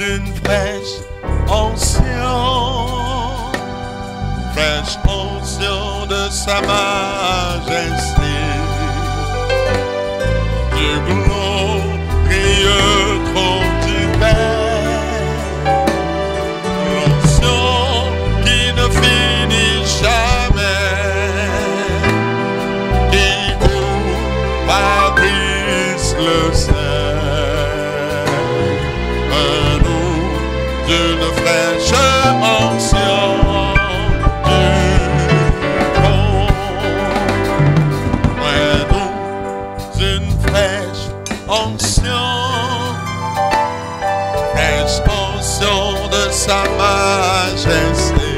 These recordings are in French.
une fraîche onction, fraîche onction de sa majesté, du glorieux trône du Père, l'onction qui ne finit jamais, qui coule par Christ le Saint, nous d'une fraîche onction. Expansion de sa majesté,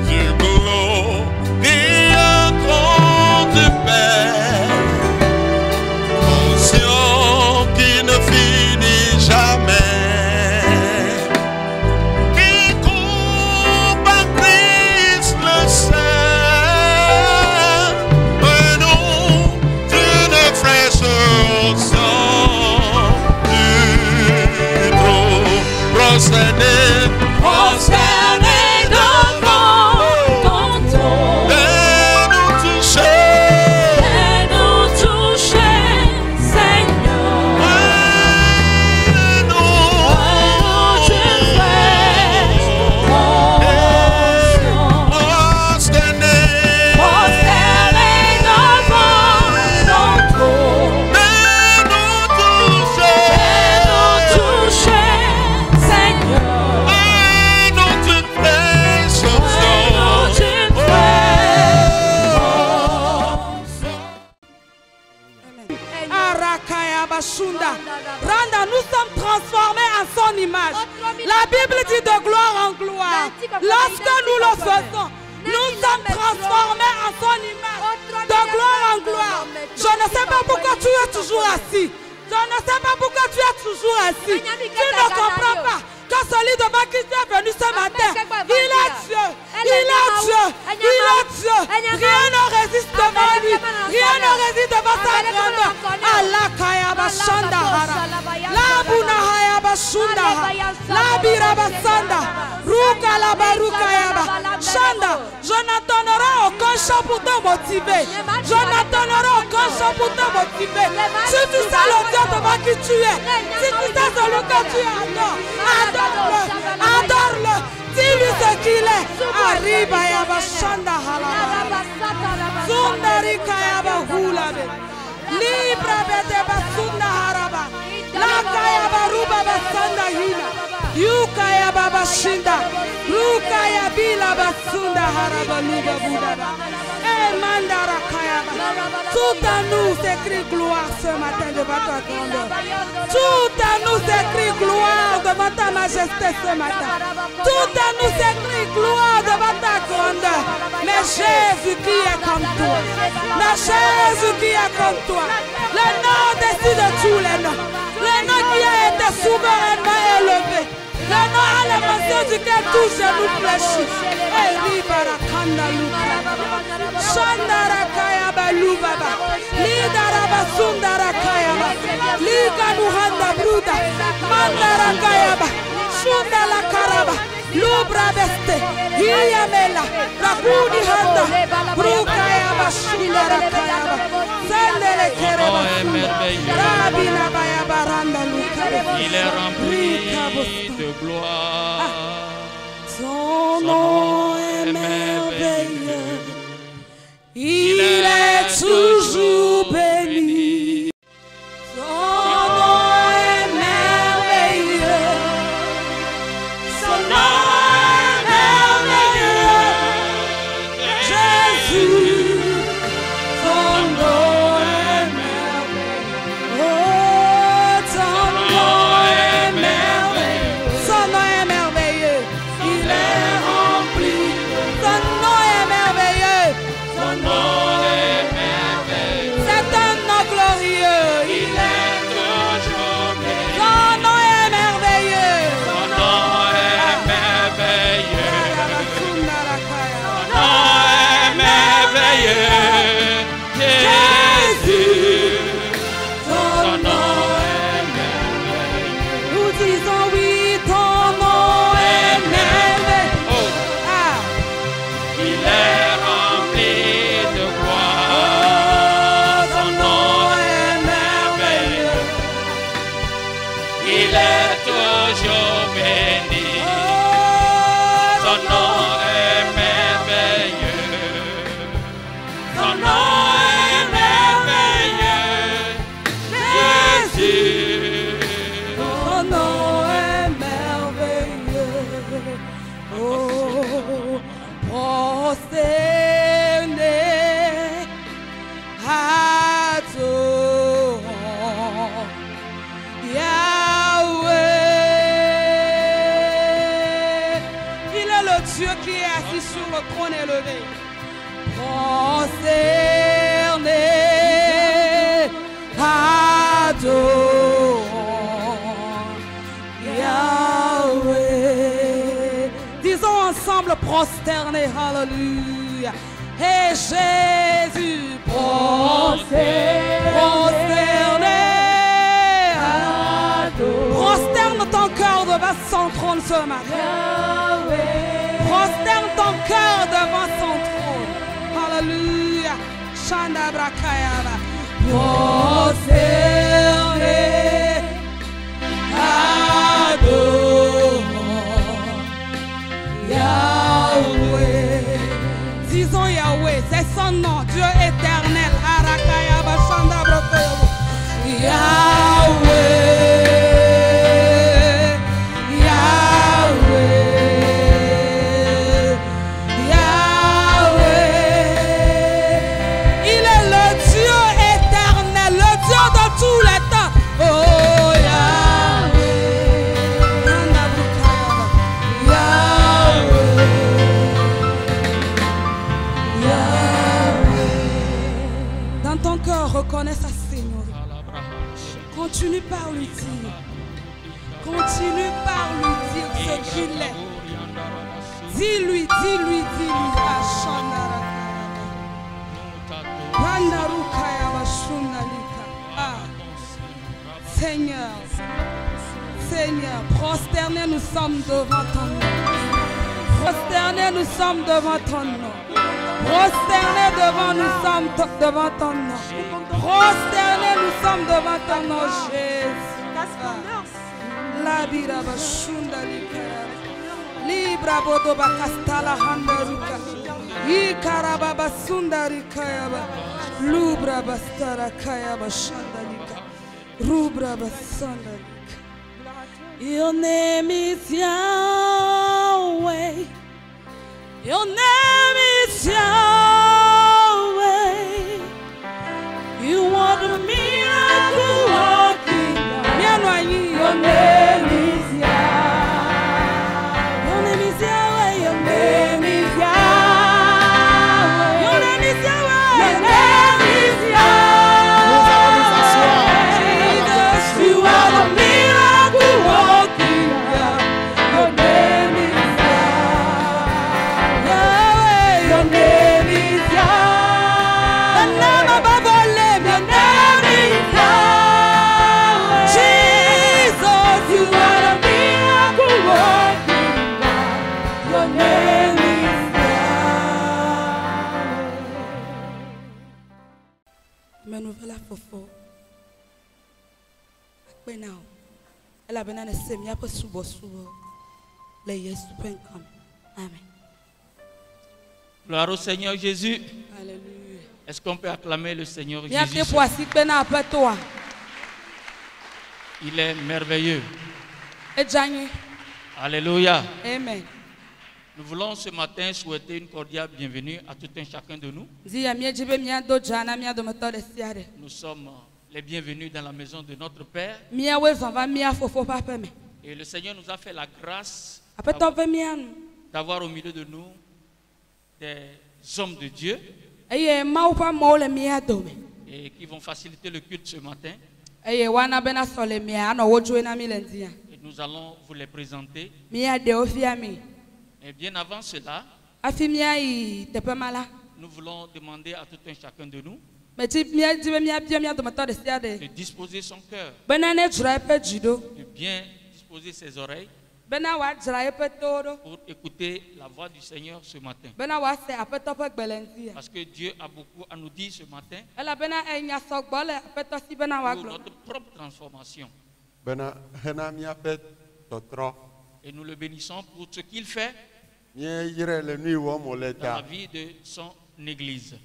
du glorieux trône du Père, onction qui ne finit jamais, qui court par Christ le Saint, nous d'une fraîche onction. Prosterné devant ton trône, et nous toucher, Seigneur, et nous d'une fraîche onction, prosterné devant ton trône, et nous toucher. Randa, nous sommes transformés en son image. La Bible dit de gloire en gloire. Lorsque nous le faisons, nous sommes transformés en son image. De gloire en gloire. Je ne sais pas pourquoi tu es toujours assis. Je ne sais pas pourquoi tu es toujours assis. Tu ne comprends pas que celui devant qui tu es venu ce matin, il est Dieu. Il est Dieu. Il est Dieu. Rien ne résiste devant lui. Rien ne résiste devant sa grandeur. Allah Kayaba Shandahara. La Bunahaya Bashundahara. La Birabasanda. Ruka la Barukayaba. Shanda. Je n'entendrai aucun chant pour te motiver. Je n'entendrai aucun chant pour te motiver. Si tu sais le Dieu devant qui tu es, si tu sais celui que tu adores, adore-le, adore-le. Dis-lui ce qu'il est. Arriba Yaba Shandahara. Sundari Kayaba Hulabe. Libra Bete Basundaharaba. La Kayaba Ruba Basanda Hila. Yukaya Baba Shinda, Rukaya Bila Basunda Haraba Luba Budaba, Mandara Kayaba. Tout à nous s'écrit gloire ce matin devant ta grandeur. Tout à nous s'écrit gloire devant ta majesté ce matin. Tout à nous s'écrit gloire devant ta grandeur. Mais Jésus qui est comme toi. Mais Jésus qui est comme toi. Le nom décide de tous les noms. Le nom qui a été souverainement élevé. Le nom à la mention duquel tout genou fléchit. Ribarakanda Luka. Shandara Kayaba Lubaba. Lidaraba Sundara Kayaba. Liga Nuhanda Bruda. Mandara Kayaba. Shundala Karaba. Lubra Beste. Hiyamela. Rakudi Handa. Brukayaba Shundara Kayaba. Sendele Kereba Sunda. Rabina Bayaba Randa Luka. Il est rempli de gloire. Son nom est merveilleux. Il est toujours béni. Son nom est merveilleux. Son nom est merveilleux. Jésus. Son nom est merveilleux. Oh, son nom est merveilleux. Son nom est merveilleux. Il est rempli béni. Son nom est merveilleux. Son nom est merveilleux. Jésus. Ton nom est merveilleux. Oh, prosterné, adorons Yahweh. Il est le Dieu qui est assis sur le trône élevé. Prosterné, adorons Yahweh. Disons ensemble prosterné, hallelujah. Et Jésus prosterné, prosterne ton cœur devant son trône ce matin. Prosterne ton cœur devant son trône. Alléluia. Shanda brakayaba. Prosterné, adorons Yahweh. Disons Yahweh, c'est son nom, Dieu éternel. Arakayaba Shanda brakayaba. Yahweh. Reconnais sa Seigneurie. Continue par lui dire. Continue par lui dire ce qu'il est. Dis-lui, dis-lui, dis-lui. Seigneur, Seigneur, prosterné, nous sommes devant ton nom. Prosterné, nous sommes devant ton nom. Prosterné devant nous sommes devant ton nom. Prosterné, nous sommes devant ton nom, Jésus. La bira bashunda likara. Libra bodo bakastala handaruka. Ikara basunda rikayaba. Lubra bastara kayaba shandalika. Rubra basandalika. Your name is Yahweh. Your name is Yahweh. You are the miracle working God. Your name is Yahweh. Your name is Yahweh. Your name is Yahweh. Your name is Yahweh. Your name is Yahweh. Nous allons nous asseoir. You are the miracle working God. Your name is Yahweh. Your name is Yahweh. The name above all names. Your name is Yahweh. Jesus, you are the miracle working God. Your name is Yahweh. Mais nous voilà fofo. Now, elle a besoin de se mettre pour subo subo. Le Yesu peut comme. Amen. Gloire au Seigneur Jésus. Alléluia. Est-ce qu'on peut acclamer le Seigneur Bien que Jésus? voici pena après toi. Il est merveilleux. Et Jani. Alléluia. Amen. Nous voulons ce matin souhaiter une cordiale bienvenue à tout un chacun de nous. Nous sommes les bienvenus dans la maison de notre Père. Et le Seigneur nous a fait la grâce d'avoir au milieu de nous des hommes de Dieu et qui vont faciliter le culte ce matin. Et nous allons vous les présenter. Et bien avant cela, nous voulons demander à tout un chacun de nous de disposer son cœur, de bien disposer ses oreilles pour écouter la voix du Seigneur ce matin. Parce que Dieu a beaucoup à nous dire ce matin pour notre propre transformation. Et nous le bénissons pour ce qu'il fait Nye yire le nui wo mo le dans la ta. vie de son église.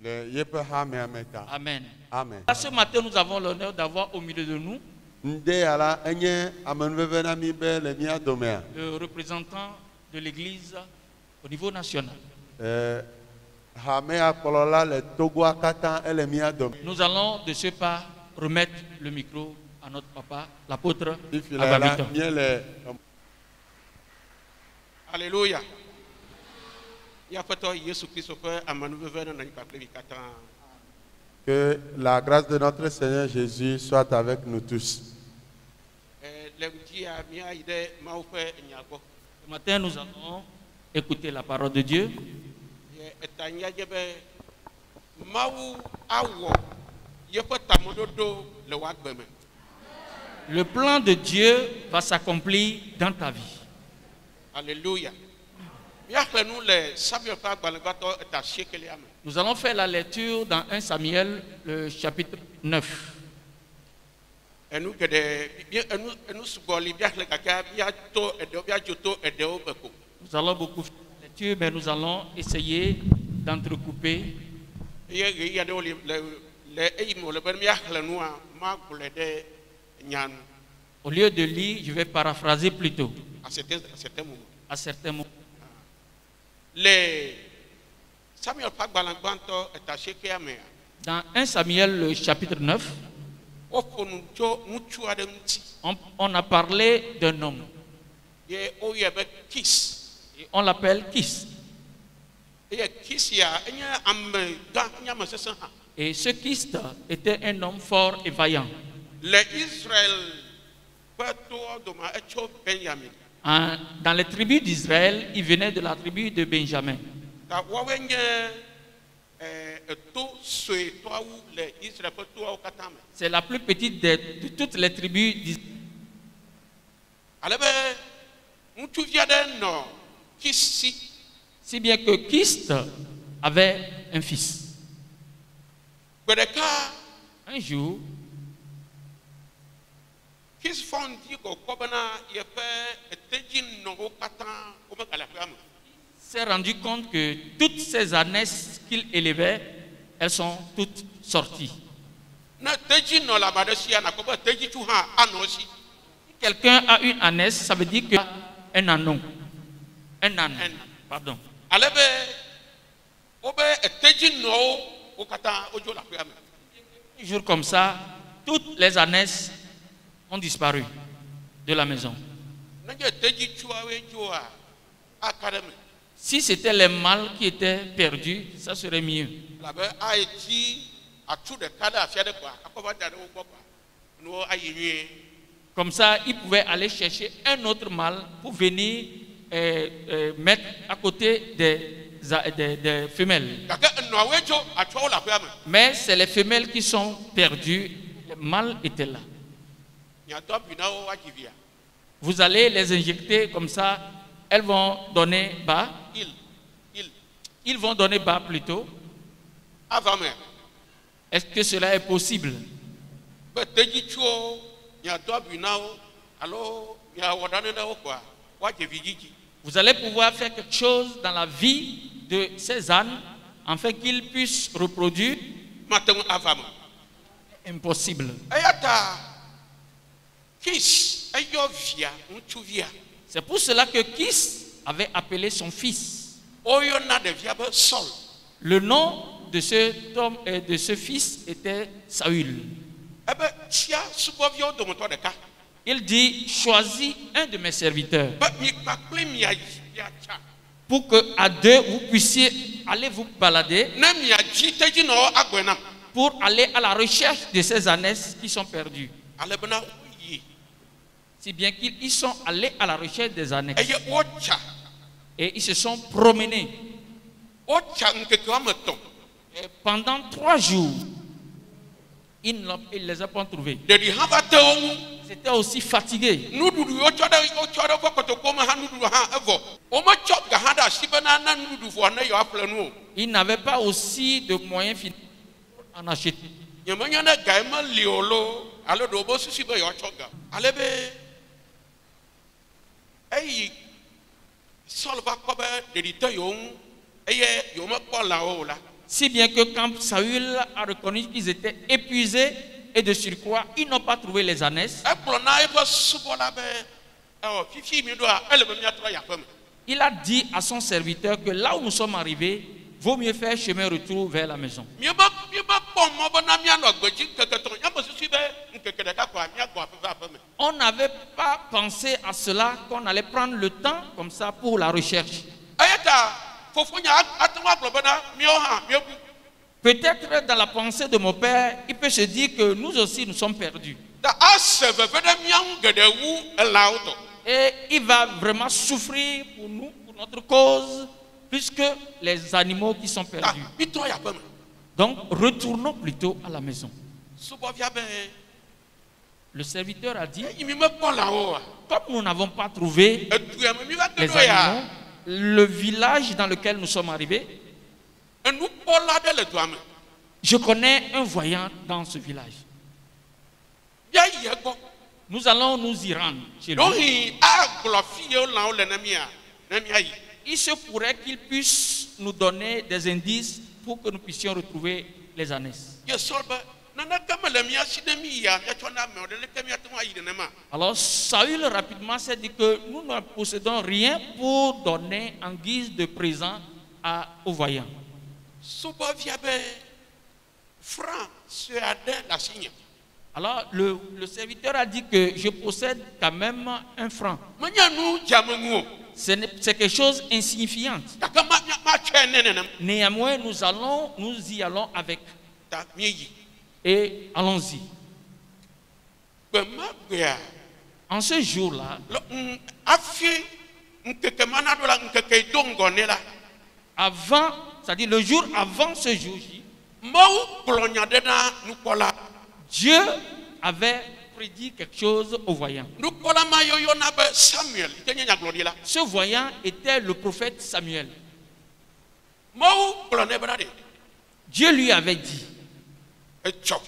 Le yepe ha me ameta. Amen. Amen. Ce matin, nous avons l'honneur d'avoir au milieu de nous Nde ala enye amenveve na mi be le mia domea. le représentant de l'église au niveau national. Ha me akpolola le Togo akata ele mia dome. Nous allons de ce pas remettre le micro à notre papa, l'apôtre Ifila la Ababiton. mie le Alléluia. Yapato Yesu Christ fait amanuve na nipakle bikata. que la grâce de notre Seigneur Jésus soit avec nous tous. Lemdia mia ide maufe nyago. Ce matin, nous allons écouter la parole de Dieu. Etanya jebe mau awo yepata mododo le wagbeme. Le plan de Dieu va s'accomplir dans ta vie. Alléluia. Miakle nous le Samuel pa gbalengbato eta shekele ame. Nous allons faire la lecture dans 1 Samuel, le chapitre 9. Enu gede enu suboli biakle kaka biato edo biajoto edo beko. Nous allons beaucoup faire la lecture, mais nous allons essayer d'entrecouper. Ye ya de le eimo le ben miakle nous ma gule de nyan Au lieu de lire, je vais paraphraser plutôt à certains moments. à certains mots. Le Samuel pa gbalengbato eta shekele ame. Dans 1 Samuel, le chapitre 9, on a parlé d'un homme. Et on l'appelle Kis. Et ce Kis était un homme fort et vaillant. Dans les tribus d'Israël, il venait de la tribu de Benjamin. C'est la plus petite de toutes les tribus d'Israël. Si bien que Kis avait un fils. Un jour, s'est rendu compte que toutes ces ânesses qu'il élevait, elles sont toutes sorties. Si quelqu'un a une ânesse, ça veut dire qu'il a un anon. Un âne. Pardon. Un jour comme ça, toutes les ânesses ont disparu de la maison. Si c'était les mâles qui étaient perdus, ça serait mieux. Comme ça, il pouvait aller chercher un autre mâle pour venir mettre à côté des femelles. Mais c'est les femelles qui sont perdues, les mâles étaient là. Vous allez les injecter comme ça, elles vont donner bas. Ils vont donner bas plutôt. Est-ce que cela est possible? Vous allez pouvoir faire quelque chose dans la vie de ces ânes afin qu'ils puissent reproduire. Impossible. C'est pour cela que Kis avait appelé son fils. Le nom de cet homme et de ce fils était Saül. Il dit, choisis un de mes serviteurs pour que à deux vous puissiez aller vous balader pour aller à la recherche de ces ânesses qui sont perdues. Si bien qu'ils sont allés à la recherche des ânesses et ils se sont promenés. Et pendant 3 jours, il ne les a pas trouvés. Ils étaient aussi fatigués. Ils n'avaient pas aussi de moyens financiers pour en acheter. eyi Saul va kɔ bɛ ɖeɖitɔ yewo ŋu eye yewo mekpɔ lãwo o la. Si bien que quand Saül a reconnu qu'ils étaient épuisés et de surcroît, ils n'ont pas trouvé les ânesses. Ekplɔ na eƒe subɔla be fifi mi ɖoa ele be miatrɔ yi aƒe me. Il a dit à son serviteur que là où nous sommes arrivés, vaut mieux faire chemin retour vers la maison. Miebe kpɔ mɔ be na mianɔ gbedzi ŋkeke tɔ nyame susu be ŋkeke ɖeka koa miagbɔ aƒe va aƒe me. On n'avait pas pensé à cela, qu'on allait prendre le temps comme ça pour la recherche. Eya ta fofonya ate ŋu agblɔ bena miawo hã miebu. Peut-être dans la pensée de mon père, il peut se dire que nous aussi nous sommes perdus. Ta ase veve ɖe mia ŋu geɖe wu elãwo tɔ. Et il va vraiment souffrir pour nous, pour notre cause, puisque les animaux qui sont Ta perdus. mitrɔ yi aƒe me. Donc retournons plutôt à la maison. Subɔvia be Le serviteur a dit, eyi mi mekpɔ lãwo oa. comme nous n'avons pas trouvé Edu ya me mi va ge les ɖo ya. animaux, le village dans lequel nous sommes arrivés, Enukpɔla ɖe le dua me. je connais un voyant dans ce village. Bia yi egbɔ. Nous allons nous y rendre chez lui. Ɖohi agblɔ fi yewo lãwo le ne miayi. Il se pourrait qu'il puisse nous donner des indices pour que nous puissions retrouver les ânesses. Ye Saul be naneke mele mia si ne mi yia miatsɔ na amewo ɖe leke miate ŋu ayi nenema. Alors Saül rapidement s'est dit que nous ne possédons rien pour donner en guise de présent au voyant. Subɔvia be franc sue aɖe le asinye. Alors le serviteur a dit que je possède quand même un franc. Menye nu dzeameŋu o. C'est quelque chose insignifiant. Gake matsɔe ne nenem. Néanmoins, nous y allons avec. Ta mieyi. Et allons-y. Gbe ma gbea En ce jour-là, hafi ŋkeke ma na ɖo la ŋkeke yi do ŋgɔ nɛ la. avant, c'est-à-dire le jour avant ce jour-ci, Mawu gblɔ nya ɖe na nukpɔla. Dieu avait prédit quelque chose au voyant. Nukpɔla ma yɔna be Samuel yi ke nye nyagblɔɖila. Ce voyant était le prophète Samuel. Mawu gblɔ nɛ bena ɖe. Dieu lui avait dit, Etsɔ.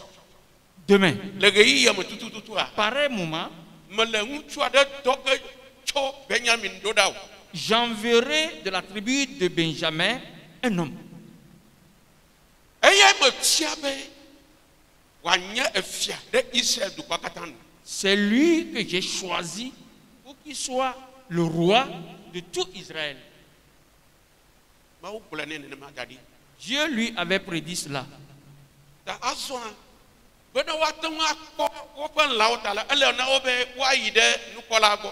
demain, Le ɣeyiɣi me tutututua. pareil moment, Mele ŋutsu aɖe dɔ ge tso Benyamin ɖo ɖa o. j'enverrai de la tribu de Benjamin un homme. Eya metia be wòanye efia ɖe Israël dukɔa katã nu. C'est lui que j'ai choisi pour qu'il soit le roi de tout Israël. Mawu gblɔ nɛ nenema gaɖi. Dieu lui avait prédit cela. Ta azɔa bena woate ŋu akpɔ woƒe lãwo ta la ele na wo be woayi ɖe nukpɔla gbɔ.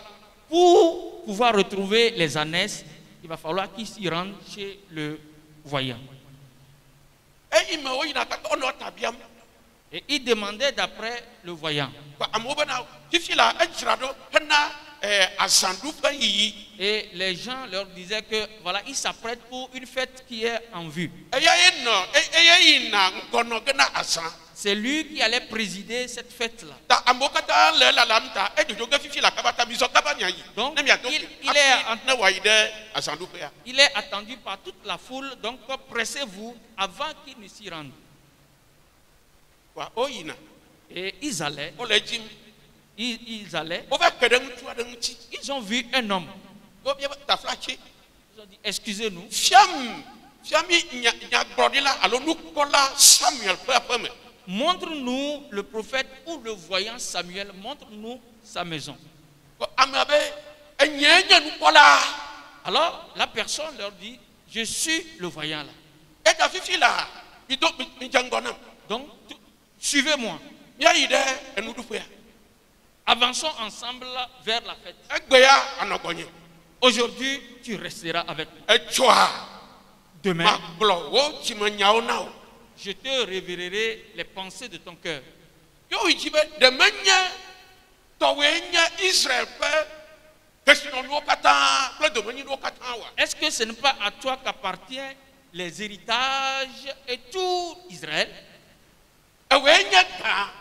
Pour pouvoir retrouver les ânesses, il va falloir qu'il s'y rende chez le voyant. Eyi me woyina kaka wonɔ ta biam. Et il demandait d'après le voyant. Amewo bena fifi la edzra ɖo hena azãɖuƒe yiyi. Et les gens leur disaient que voilà, il s'apprête pour une fête qui est en vue. Eya yina ŋgɔnɔ ge na azã. C'est lui qui allait présider cette fête-là. Ta amewo katã le lalam ta edodo ge fifi la kaba ta mizɔ kaba miayi. Donc, Ne miato il est ne wòayi ɖe azãɖuƒea. Il est attendu par toute la foule, donc pressez-vous avant qu'il ne s'y rende. Wa woyina Et ils allaient, wole dzim. ils allaient, Wova ke ɖe ŋutsu aɖe ŋuti. ils ont vu un homme. Wobia be taflatsi. Ils ont dit, excusez-nous, Fiami nyagblɔɖila alo nukpɔla Samuel ƒe aƒe me. montre-nous le prophète ou le voyant Samuel, montre-nous sa maison. Ame be enye nye nukpɔla. Alors la personne leur dit, je suis le voyant là. Eta fifi la midze ŋgɔ nam. Donc, suivez-moi. Míayi ɖe enuɖuƒea. Avançons ensemble vers la fête. Egbea anɔ gbɔnye. Aujourd'hui, tu resteras avec nous. Etsɔa Demain, magblɔ wo dzimenyawo na wo. je te révélerai les pensées de ton cœur. Yo yi dzi be ɖe menye tɔwoe nye Israël ƒe kesinɔnuwo katã kple domenyinu katã oa. Est-ce que ce n'est pas à toi qu'appartient les héritages et tout Israël? Ewoe nye gã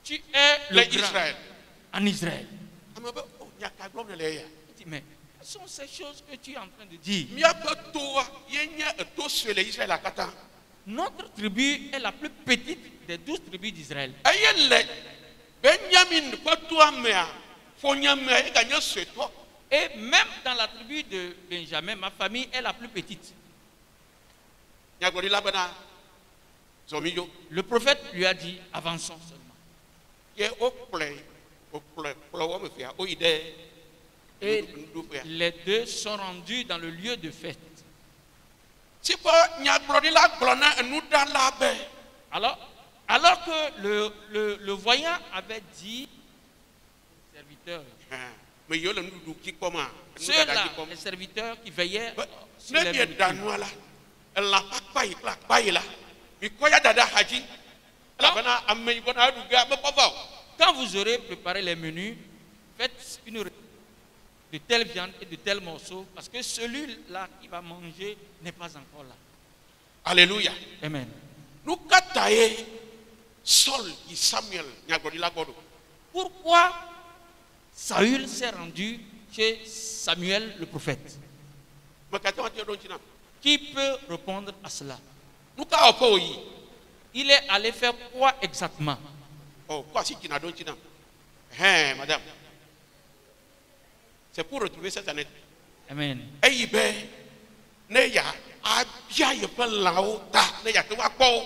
Tu es le le grand Israël. en Israël. Ame be o nyaka gblɔm ne le eya. Il dit, mais quelles sont ces choses que tu es en train de dire? Míaƒe toa ye nye eto sue le Israël la katã. Notre tribu est la plus petite des 12 tribus d'Israël. Eye le Benyamin ƒe toa mea ƒonyemea ye ganye suetɔ. Et même dans la tribu de Benjamin, ma famille est la plus petite. Nyagbɔɖila bena zɔmidzo. Le prophète lui a dit, avançons seulement. Ye wokplɔe kplɔ wɔme fia woyi ɖe Et nuɖuƒea. les deux sont rendus dans le lieu de fête. Tsikɔ nyagblɔɖila gblɔ na enuɖala be. Alors que le voyant avait dit, serviteur, Me yiwo le nuɖuɖu ki kpɔma. ceux-là, les serviteurs qui veillaient sur Ne les mieɖa nourritures. nua la, elã ƒe akpa yi kple akpa yi la, mikɔ ya da ɖe axadzi. Elabena ame yibɔ na eɖu ge mekpɔ va o. Quand vous aurez préparé les menus, faites une recette de telle viande et de tel morceau, parce que celui-là qui va manger n'est pas encore là. Alléluia. Amen. Nu ka ta ye Saul yi Samuel nyagblɔɖila gbɔ ɖo? Pourquoi Saül s'est rendu chez Samuel le prophète? Me ka te ŋuti ɖo ŋuti nam. Qui peut répondre à cela? Nu ka wɔƒe wòyi? Il est allé faire quoi exactement? Oh, kɔ asi dzina ɖo ŋuti nam. Hein, madame. C'est pour retrouver cette année. Amen. Eyi be ne ya abia yeƒe lãwo ta ne ya te ŋu akpɔ wo.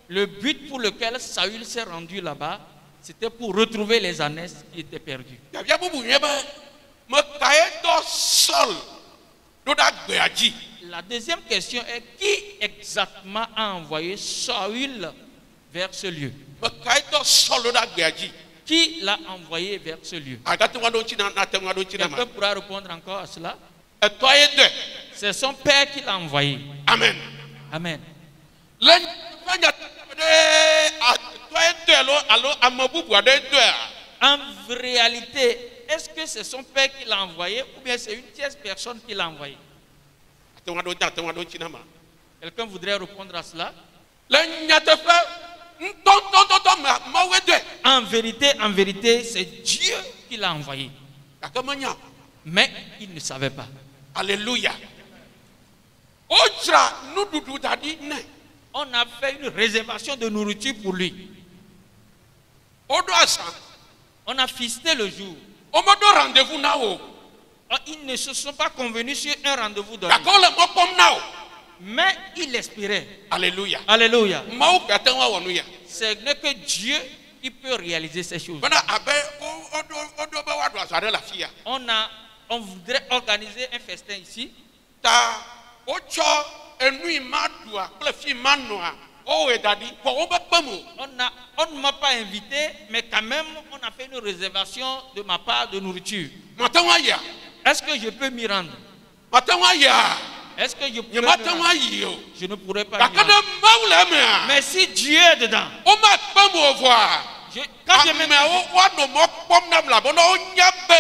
Le but pour lequel Saül s'est rendu là-bas, c'était pour retrouver les ânesses qui étaient perdues. Biabia bubu nye be me kae dɔ Saul ɖo ɖe agbea dzi. La deuxième question est qui exactement a envoyé Saül vers ce lieu? Me kae dɔ Saul ɖo ɖe agbea dzi. Qui l'a envoyé vers ce lieu? Agate ŋu aɖo ŋuti na nate ŋu aɖo ŋuti na ma. Quelqu'un pourra répondre encore à cela? Etɔa ye dɔe. C'est son père qui l'a envoyé. Amen. Amen. Le ƒe nyateƒe ɖe etɔa ye dɔe alo ame bubu aɖe dɔea? En réalité, est-ce que c'est son père qui l'a envoyé ou bien c'est une tierce personne qui l'a envoyé? Ate ŋu aɖo ŋuti na ma. Quelqu'un voudrait répondre à cela? Le nyateƒe ŋutɔntɔntɔntɔ me Mawu dɔe. En vérité, c'est Dieu qui l'a envoyé. Gake menya. Mais il ne savait pas. Alléluia. Wodzra nuɖuɖu da ɖi nɛ. On a fait une réservation de nourriture pour lui. Woɖo azã. On a fixé le jour. Womeɖo rendez-vous na wo. Ils ne se sont pas convenus sur un rendez-vous donné. Gake wole mɔ kpɔm na wo. Mais il espérait. Alléluia. Alléluia. Mawu ƒe ate ŋu awɔ nu ya. Ce n'est que Dieu qui peut réaliser ces choses. Bena abe woɖo be woaɖu azã ɖe le afi ya. On voudrait organiser un festin ici. Ta wotsɔ enu yi ma ɖua kple fi ma nɔa wowɔe da ɖi kɔ wobe kpem o. On ne m'a pas invité, mais quand même, on a fait une réservation de ma part de nourriture. Mate ŋu ayia. Est-ce que je peux m'y rendre? Mate ŋu ayia. Est-ce que je Nye pourrais mate m'y ŋu rendre? ayi o. Je ne pourrais pas m'y Gake ne rendre. Mawu le emea. Mais si Dieu est dedans, Woma kpem o voa. quand je me Ameawo woanɔ mɔ kpɔm nam elabena wonya be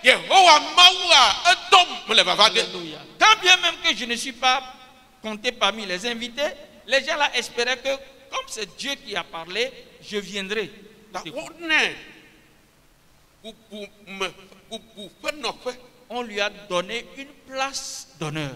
Yehowa Mawua edɔm mele vava ge. Alléluia. Quand bien même que je ne suis pas compté parmi les invités, les gens là espéraient que, comme c'est Dieu qui a parlé, je viendrai. Ta wone bubu ƒe nɔƒe. On lui a donné une place d'honneur.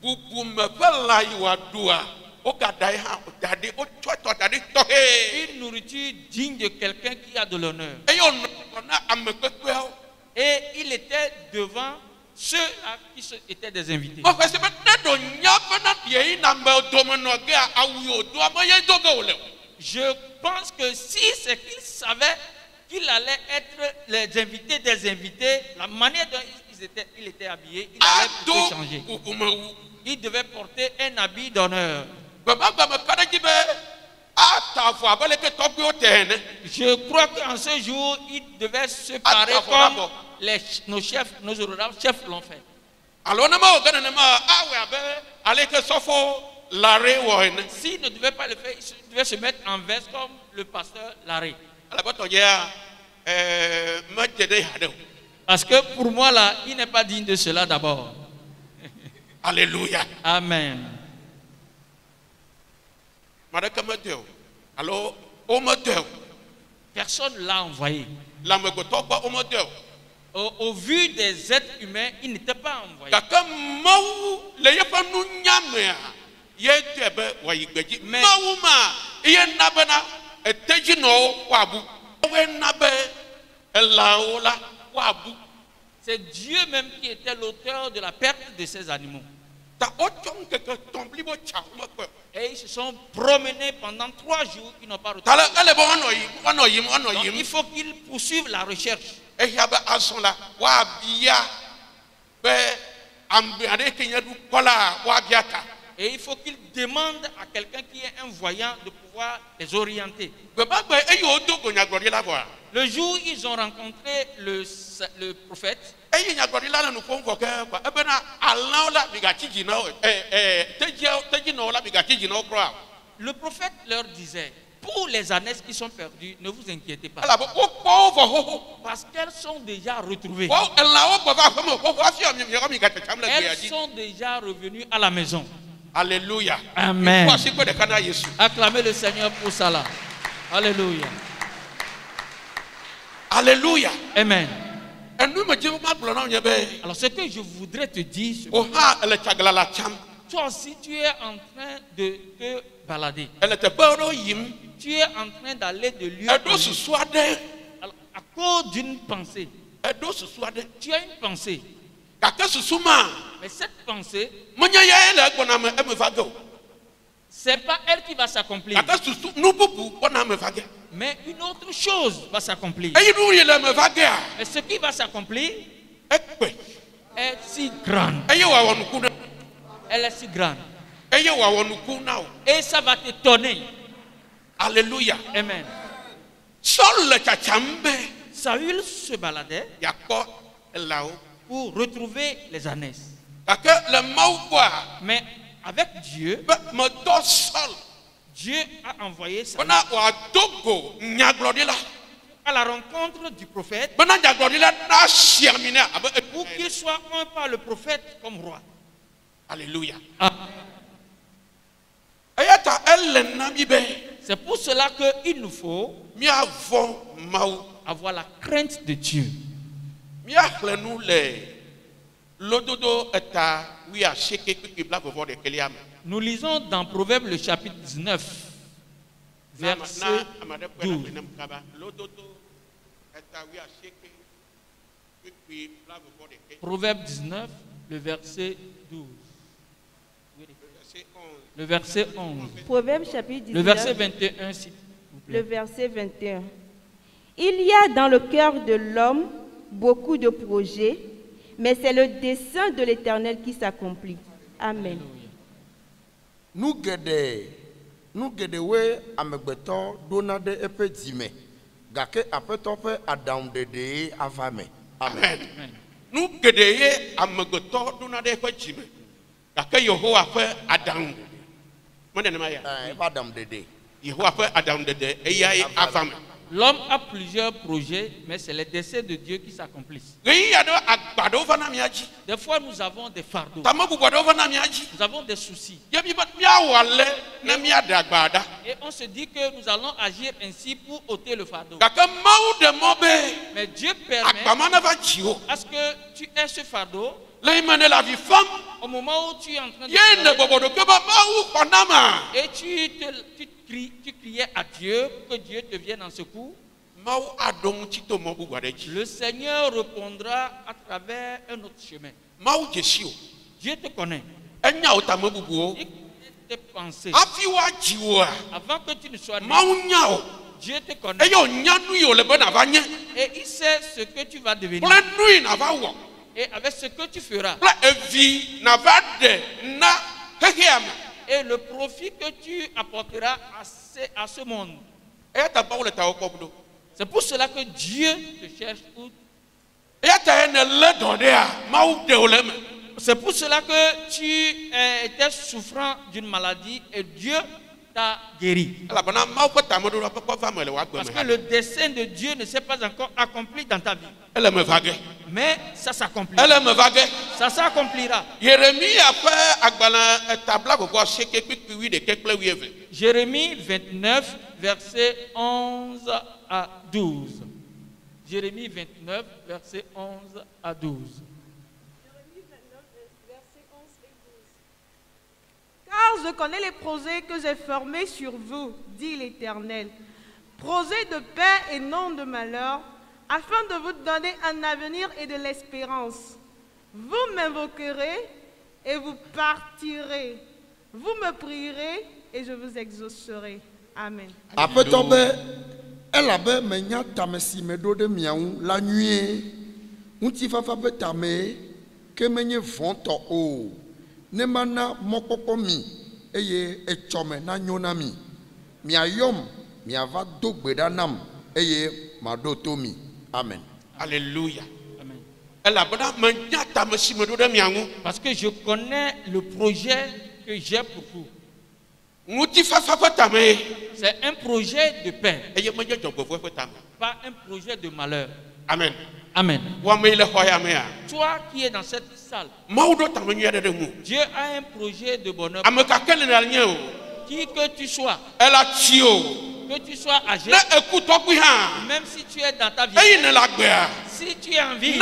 Bubu me ƒe lã yi wòaɖua wogada ye hã da ɖi wotsɔ etɔ da ɖi tɔxɛ. Une nourriture digne de quelqu'un qui a de l'honneur. Eye wònɔ na ame kpekpeawo. Et il était devant ceux-là qui étaient des invités. Mɔƒe si be ne ɖo nya bena deɛ yina amewo dome nɔ gea awu yi wòdo ame ye do ge wòle o. Je pense que si c'est qu'il savait qu'il allait être les invités des invités, la manière dont il était habillé, il allait Ado changer. bubumewu. Il devait porter un habit d'honneur. Gbemagbe me ka ɖe dzi be ata avɔ abe leke tɔgbuiwo te ene. Je crois qu'en ce jour, il devait se parer Attends, comme d'abord. nos chefs, nos honorables chefs l'ont fait. Alo ne mawɔ ge nenema awɔ abe aleke sɔfo lare wɔ ene. S'il ne devait pas le faire, il devait se mettre en veste comme le pasteur Larry. Alabɔtɔ dzea medze ɖe ya ɖe o. Parce que pour moi, là, il n'est pas digne de cela d'abord. Alléluia. Amen. Maɖeke medɔe o. Alo womedɔe o. Personne ne l'a envoyé. Lãmegbetɔ gbɔ womedɔe o. Au vu des êtres humains, il n'était pas envoyé. Gake Mawu le yeƒe nunya mea ye dɔe be wòayi gbedzi. Mais- Mawu ma ye na bena etedzinɔwo woabu. Woe na be elãwo la woabu. C'est Dieu même qui était l'auteur de la perte de ces animaux. Et ils se sont promenés pendant 3 jours, ils n'ont pas retrouvé. Donc, il faut qu'ils poursuivent la recherche. Et il faut qu'ils demandent à quelqu'un qui est un voyant de pouvoir les orienter. Le jour où ils ont rencontré le prophète, le prophète leur disait, pour les ânesses qui sont perdues, ne vous inquiétez pas, parce qu'elles sont déjà retrouvées. Elles sont déjà revenues à la maison. Alléluia. Amen. Acclamez le Seigneur pour cela. Alléluia. Alléluia. Amen. Alors ce que je voudrais te dire, toi aussi tu es en train de te balader. Tu es en train d'aller de lieu en lieu. Alors, à cause d'une pensée. Tu as une pensée. Mais cette pensée, c'est pas elle qui va s'accomplir. Mais une autre chose va s'accomplir. Et ce qui va s'accomplir est si grande. Elle est si grande. Et ça va t'étonner. Alléluia. Amen. Saül se baladait pour retrouver les ânesses. Mais avec Dieu, Dieu a envoyé Saül à la rencontre du prophète pour qu'il soit un par le prophète comme roi. Alléluia. Ah. C'est pour cela qu'il nous faut avoir la crainte de Dieu. Nous lisons dans Proverbe le chapitre 19, verset 12. Proverbe 19, le verset 12. Le verset 11. Proverbe chapitre 19. Le verset 21, s'il vous plaît. Le verset 21. Il y a dans le cœur de l'homme beaucoup de projets, mais c'est le dessein de l'Éternel qui s'accomplit. Amen. Nous gedewe amegbeto dona de epe dime gake apeto pe adam dede avame. Amen. Nous gedeye amegbeto dona de epe dime gake Yehowa pe adam Adam dede. Yehowa pe adam dede eyai avame. L'homme a plusieurs projets, mais c'est les desseins de Dieu qui s'accomplissent. Des fois, nous avons des fardeaux. Nous avons des soucis. Et on se dit que nous allons agir ainsi pour ôter le fardeau. Mais Dieu permet à ce que tu aies ce fardeau. Au moment où tu es en train de et tu criais à Dieu que Dieu te vienne en secours, le Seigneur répondra à travers un autre chemin. Dieu te connaît. Il connaît tes pensées. Avant que tu ne sois né, Dieu te connaît. Et il sait ce que tu vas devenir. Et avec ce que tu feras. Et le profit que tu apporteras à ce monde. C'est pour cela que Dieu te cherche. C'est pour cela que tu étais souffrant d'une maladie et Dieu t'a guéri. Parce que le dessein de Dieu ne s'est pas encore accompli dans ta vie. Mais ça s'accomplira. Ça s'accomplira. Jérémie 29, verset 11 à 12. Jérémie 29, verset 11 à 12. Car je connais les projets que j'ai formés sur vous, dit l'Éternel. Projets de paix et non de malheur, afin de vous donner un avenir et de l'espérance. Vous m'invoquerez et vous partirez. Vous me prierez et je vous exaucerai. Amen. Après tombe, elle avait menya tamesi medo de miaou la nuit. Unti fafa pe tame ke menye vonto o. Ne mana mokoko mi eye echome na nyonami. Mia yom mia va dogbeda nam eye madotomi. Amen. Alléluia. Amen. Elle a besoin menya tamesi medo de miaou. Parce que je connais le projet que j'ai pour vous. C'est un projet de paix, pas un projet de malheur. Amen. Amen. Toi qui es dans cette salle, Dieu a un projet de bonheur. Qui que tu sois, que tu sois âgé, même si tu es dans ta vie, si tu es en vie,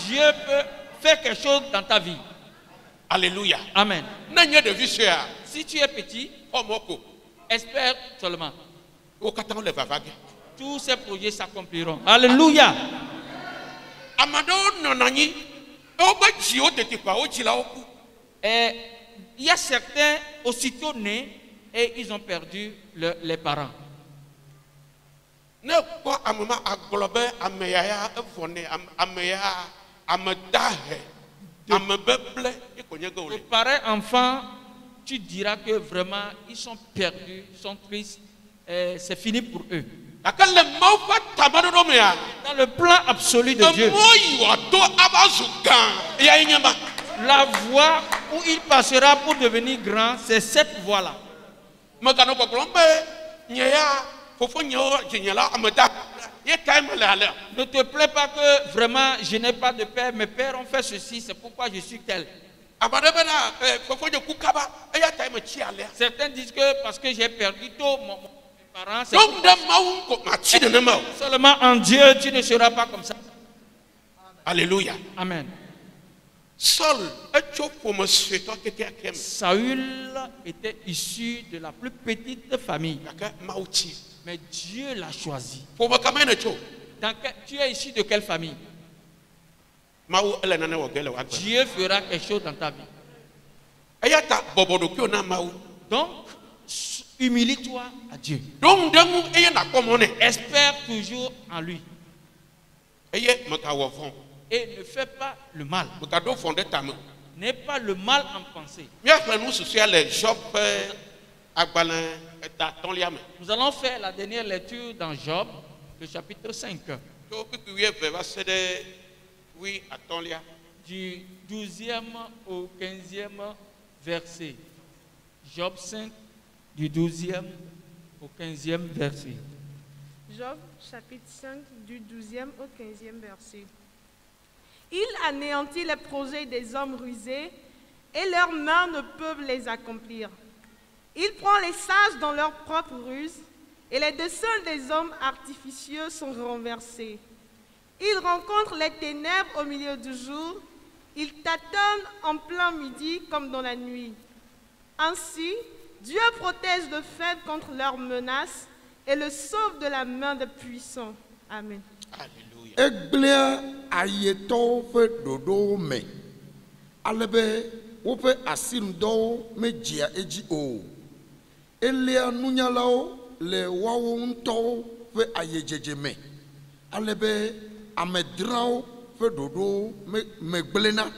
Dieu peut faire quelque chose dans ta vie. Alléluia. Amen. Si tu es petit, espère seulement. Tous ces projets s'accompliront. Alléluia. Et il y a certains aussitôt nés et ils ont perdu les parents. De pareils enfants, tu diras que vraiment ils sont perdus, ils sont tristes, c'est fini pour eux. Dans le plan absolu de Dieu, la voie où il passera pour devenir grand, c'est cette voie-là. Ne te plains pas que vraiment je n'ai pas de père, mes pères ont fait ceci, c'est pourquoi je suis tel. Certains disent que parce que j'ai perdu tôt mes parents, c'est seulement en Dieu tu ne seras pas comme ça. Alléluia. Amen. Saül était issu de la plus petite famille. Mais Dieu l'a choisi. Tu es issu de quelle famille? Dieu fera quelque chose dans ta vie. Donc, humilie-toi à Dieu. Espère toujours en lui. Et ne fais pas le mal. N'aie pas le mal en pensée. Nous allons faire la dernière lecture dans Job, le chapitre 5. Du 12e au 15e verset. Job 5, du 12e au 15e verset. Job chapitre 5, du 12e au 15e verset. Il anéantit les projets des hommes rusés et leurs mains ne peuvent les accomplir. Il prend les sages dans leur propre ruse et les desseins des hommes artificieux sont renversés. Il rencontre les ténèbres au milieu du jour. Il tâtonne en plein midi comme dans la nuit. Ainsi, Dieu protège le faible contre leurs menaces et le sauve de la main des puissants. Amen. Egblea ayeto fe dodo me alebe wo fe asirudo me jia eji o elia nunyalao le wawo nto fe ayejeje me alebe amedrao fe dodo me gblena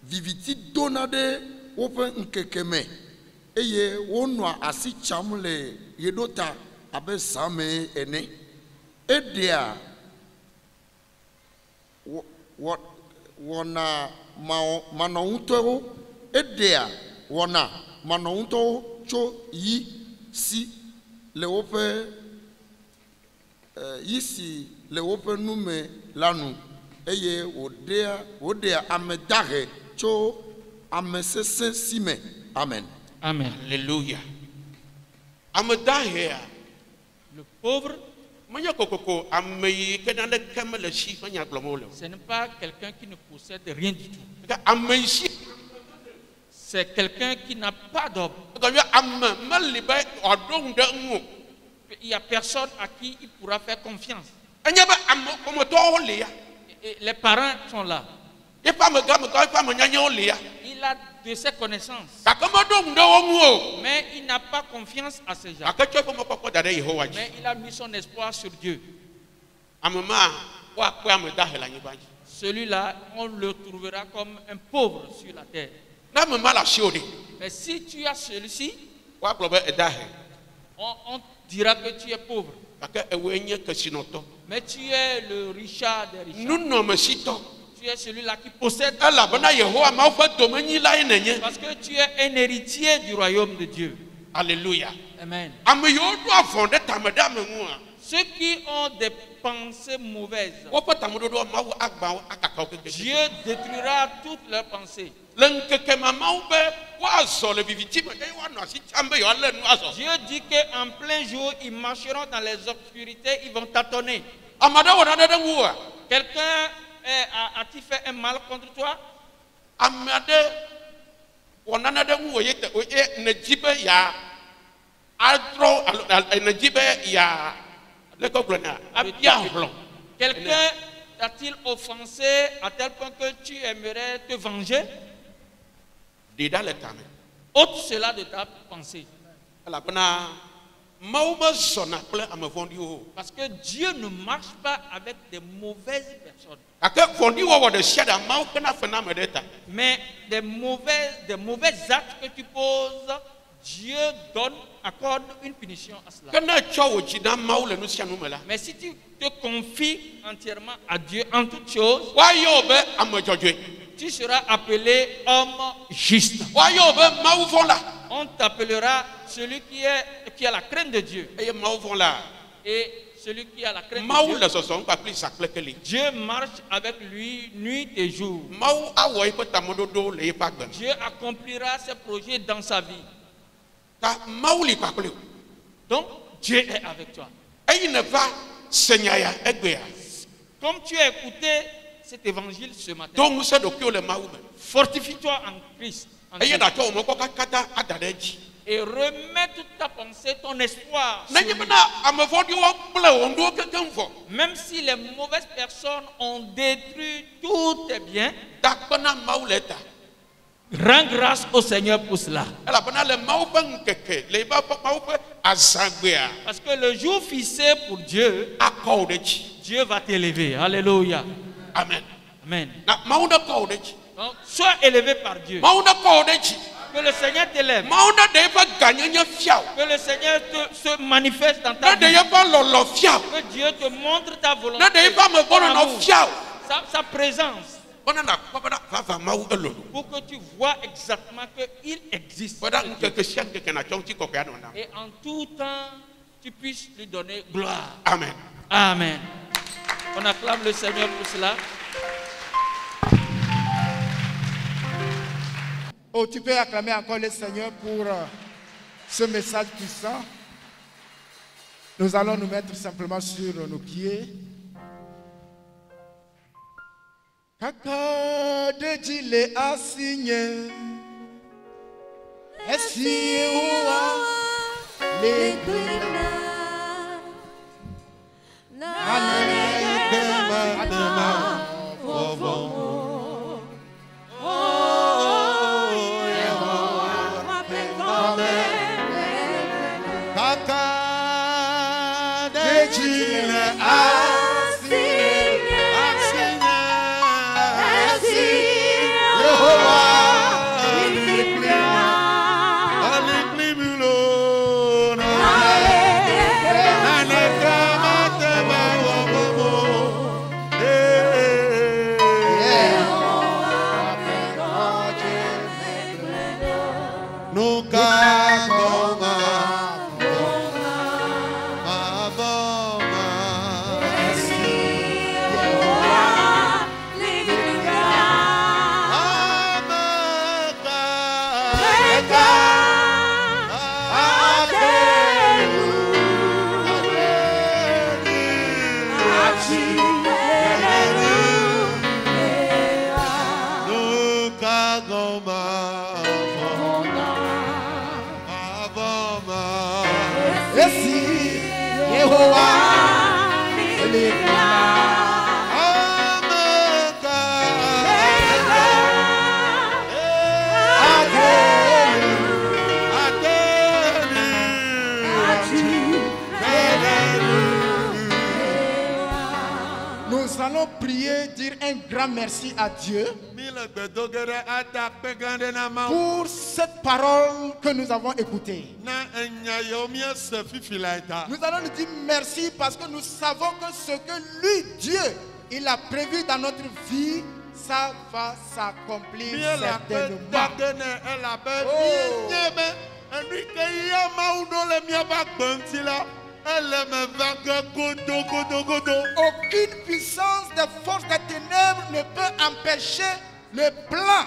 viviti donade wo fe nkeke me eye wo noa asi cham le yedota abe same ene edia wana manauto edea wana manauto cho yi si le wope yisi le wope nume lanu eye odea amedahe cho amesese sime. Amen. Amen. Alléluia. Amedahe le pauvre, ce n'est pas quelqu'un qui ne possède rien du tout. C'est quelqu'un qui n'a pas d'homme. il n'y a personne à qui il pourra faire confiance. Et les parents sont là. Il a de ses connaissances. Mais il n'a pas confiance à ces gens. Mais il a mis son espoir sur Dieu. Celui-là, on le trouvera comme un pauvre sur la terre. Mais si tu as celui-ci, on dira que tu es pauvre. Mais tu es le richard des richards. Tu es celui-là qui possède. Parce que tu es un héritier du royaume de Dieu. Alléluia. Amen. Ceux qui ont des pensées mauvaises, Dieu détruira toutes leurs pensées. Dieu dit qu'en plein jour, ils marcheront dans les obscurités, ils vont tâtonner. Quelqu'un a-t-il fait un mal contre toi? Quelqu'un t'a-t-il offensé à tel point que tu aimerais te venger? Ôte cela de ta pensée. Parce que Dieu ne marche pas avec des mauvaises personnes. Mais des mauvais actes que tu poses, Dieu accorde une punition à cela. Mais si tu te confies entièrement à Dieu en toutes choses, tu seras appelé homme juste. On t'appellera celui qui a la crainte de Dieu. Et celui qui a la crainte de Dieu, Dieu marche avec lui nuit et jour. Dieu accomplira ses projets dans sa vie. Donc, Dieu est avec toi. Comme tu as écouté cet évangile ce matin, fortifie-toi en Christ. Et remets toute ta pensée, ton espoir sur lui. Même si les mauvaises personnes ont détruit tous tes biens, rends grâce au Seigneur pour cela. Parce que le jour fixé pour Dieu, Dieu va t'élever. Alléluia. Amen. Amen. Donc, sois élevé par Dieu. Que le Seigneur t'élève. Que le Seigneur se manifeste dans ta vie. Que Dieu te montre ta volonté. Sa présence. Pour que tu vois exactement qu'il existe. Et en tout temps, tu puisses lui donner gloire. Amen. Amen. On acclame le Seigneur pour cela. Oh, tu peux acclamer encore le Seigneur pour ce message puissant. Nous allons nous mettre simplement sur nos pieds. Kaka de Dile a signé. Est-ce les Yes, Nous allons prier, dire un grand merci à Dieu pour cette parole que nous avons écoutée. Nous allons nous dire merci parce que nous savons que ce que lui, Dieu, il a prévu dans notre vie, ça va s'accomplir certainement. Aucune puissance des forces des ténèbres ne peut empêcher le plan,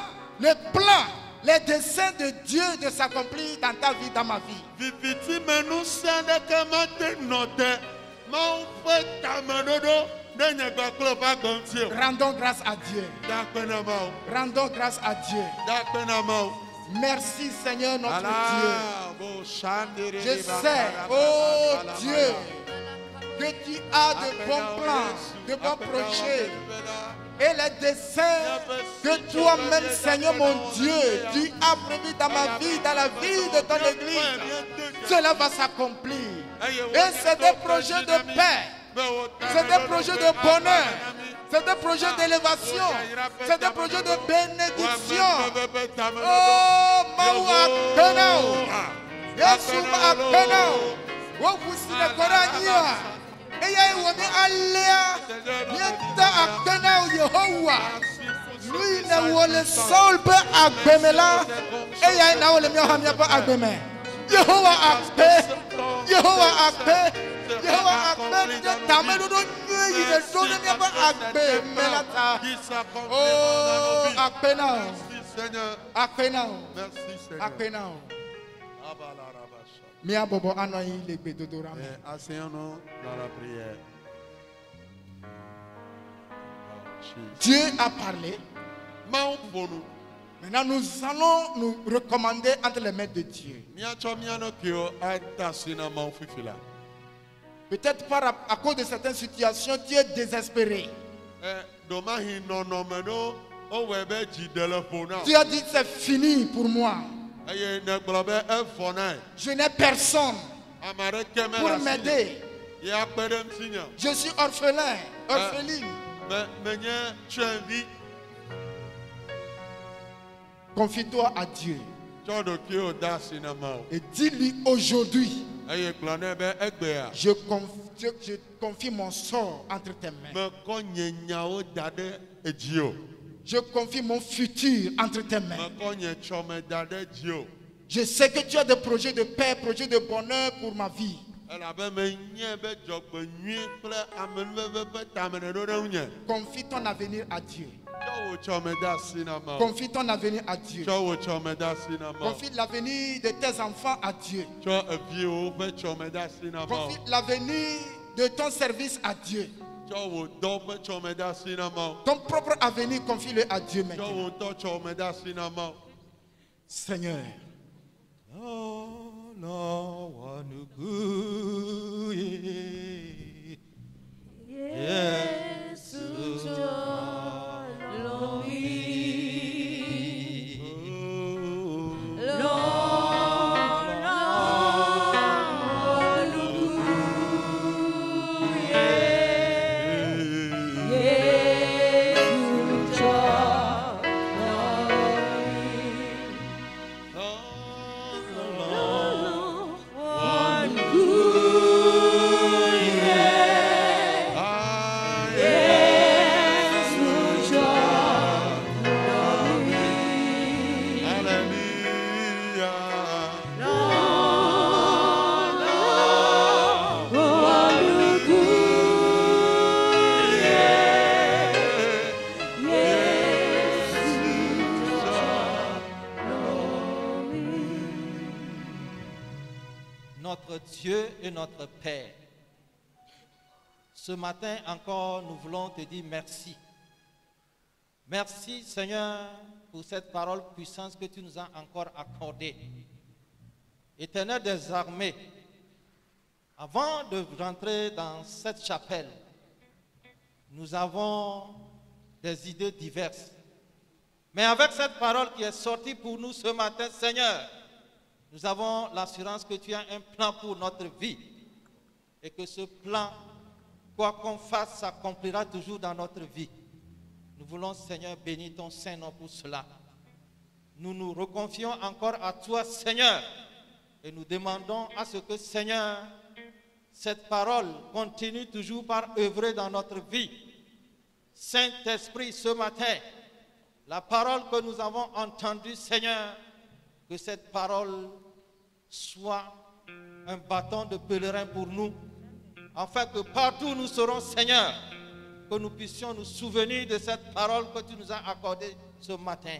les desseins de Dieu de s'accomplir dans ta vie, dans ma vie. Rendons grâce à Dieu. Rendons grâce à Dieu. Merci Seigneur notre Dieu. Je sais, oh Dieu, que tu as de bons plans, de bons projets et les desseins que toi-même Seigneur mon Dieu, tu as prévu dans ma vie, dans la vie de ton église. Cela va s'accomplir. Et c'est des projets de paix. C'est des projets de bonheur. C'est des projets d'élévation. C'est des projets de bénédiction. Oh, Mawa Kenao. Yesuma Kenao. Wofusine Korania. Eya iwami Alea. Yeta Akenao Yehowa. Lui ne wole sol pe agbemela. Eya ina wole miyohamia pe agbeme. Yehowa akpe. Yehowa akpe. Yehowa akpe. Tameludo nye yine done miapa akpe melata. Oh, akpe now. Akpe now. Akpe now. Mia bobo anoyi legbe dodora. Asseyons-nous dans la prière. Dieu a parlé. Maintenant, nous allons nous recommander entre les mains de Dieu. Peut-être à cause de certaines situations, tu es désespéré. Tu as dit c'est fini pour moi. Je n'ai personne pour m'aider. Je suis orphelin, orpheline. Confie-toi à Dieu. Et dis-lui aujourd'hui, je confie mon sort entre tes mains. Je confie mon futur entre tes mains. Je sais que tu as des projets de paix, projets de bonheur pour ma vie. Confie ton avenir à Dieu. Confie ton avenir à Dieu. Confie l'avenir de tes enfants à Dieu. Confie l'avenir de ton service à Dieu. Ton propre avenir, confie-le à Dieu maintenant. Seigneur. Dieu est notre Père. Ce matin encore, nous voulons te dire merci. Merci Seigneur pour cette parole puissante que tu nous as encore accordée. Éternel des armées, avant de rentrer dans cette chapelle, nous avons des idées diverses. Mais avec cette parole qui est sortie pour nous ce matin, Seigneur, nous avons l'assurance que tu as un plan pour notre vie et que ce plan Quoi qu'on fasse s'accomplira toujours dans notre vie. Nous voulons, Seigneur, bénir ton Saint-Nom pour cela. Nous nous reconfions encore à toi, Seigneur, et nous demandons à ce que, Seigneur, cette parole continue toujours par œuvrer dans notre vie. Saint-Esprit, ce matin, la parole que nous avons entendue, Seigneur, que cette parole soit un bâton de pèlerin pour nous, afin que partout où nous serons, Seigneur, que nous puissions nous souvenir de cette parole que tu nous as accordée ce matin.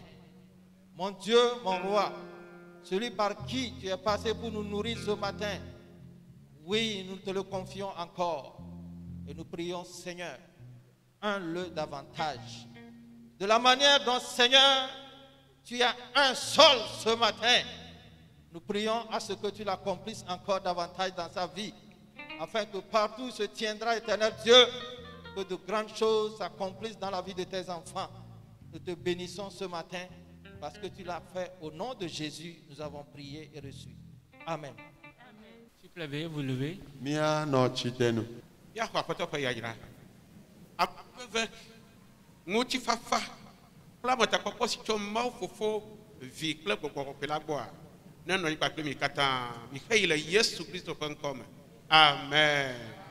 Mon Dieu, mon roi, celui par qui tu es passé pour nous nourrir ce matin, oui, nous te le confions encore. Et nous prions, Seigneur, un-le davantage. De la manière dont, Seigneur, tu as un seul ce matin, nous prions à ce que tu l'accomplisses encore davantage dans sa vie, afin que partout se tiendra, éternel Dieu, que de grandes choses s'accomplissent dans la vie de tes enfants. Nous te bénissons ce matin, parce que tu l'as fait au nom de Jésus, nous avons prié et reçu. Amen. S'il vous plaît, veuillez vous lever. Mia no chitenu. Ya kwa poto kwa yajira. Apeve ngoti fafa. Pla mata kwa posi choma fofo vi kle kwa pela boa. Neno yi pa kle mi kata mi heile Yesu Kristo kon come. Amen.